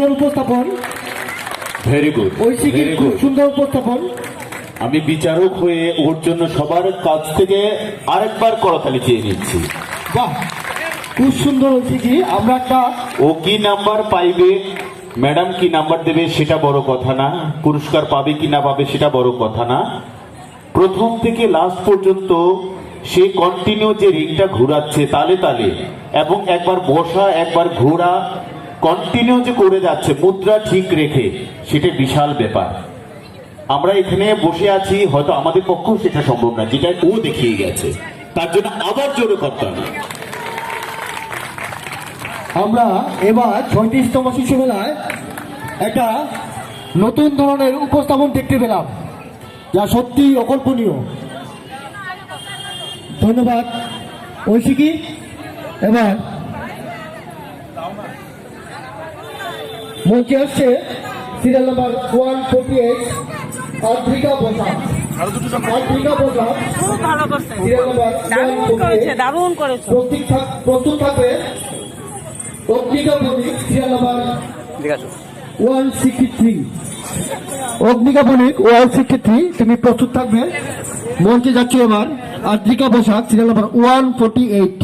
সুন্দর উপস্থাপন। Very good, ঐশিকীর very খুব গুড। সুন্দর উপস্থাপন। আমি বিচারক হয়ে ওর জন্য সবার কাছ থেকে আরেকবার করতালি চেয়ে নিচ্ছি। বাহ, খুব সুন্দর ঐশিকী। আমরা একটা ও কি নাম্বার পাইবে, ম্যাডাম কি নাম্বার দেবে সেটা বড় কথা না, পুরস্কার পাবে কি না পাবে সেটা বড় কথা না। প্রথম থেকে লাস্ট পর্যন্ত সে কন্টিনিউ যে রিংটা ঘোরাচ্ছে তালে তালে, এবং একবার বসা একবার ঘোরা কন্টিনিউ যে করে যাচ্ছে মুদ্রা ঠিক রেখে, সেটা বিশাল ব্যাপার। আমরা এখানে বসে আছি, হয়তো আমাদের পক্ষেও সেটা সম্ভব না, যেটা ও দেখিয়ে গেছে। তার জন্য আবার জোরে করতে হবে। আমরা এবার 36তম শিশু মেলায় একটা নতুন ধরনের উপস্থাপন দেখতে পেলাম, যা সত্যি অকল্পনীয়। ধন্যবাদ ঐশিকী। এবার মঞ্চে আসছে সিরিয়াল নাম্বার 148 আদ্রিকা বসাক। আদ্রিকা বসাক খুব ভালো করছে, সিরিয়াল নাম্বার দারুণ করেছে, দারুণ করেছে। প্রস্তুত থাকবে অগ্নিকা বণিক সিরিয়াল নাম্বার 163। অগ্নিকা বণিক 163, তুমি প্রস্তুত থাকবে। মঞ্চে যাচ্ছে এবার আদ্রিকা বসাক সিরিয়াল নাম্বার 148।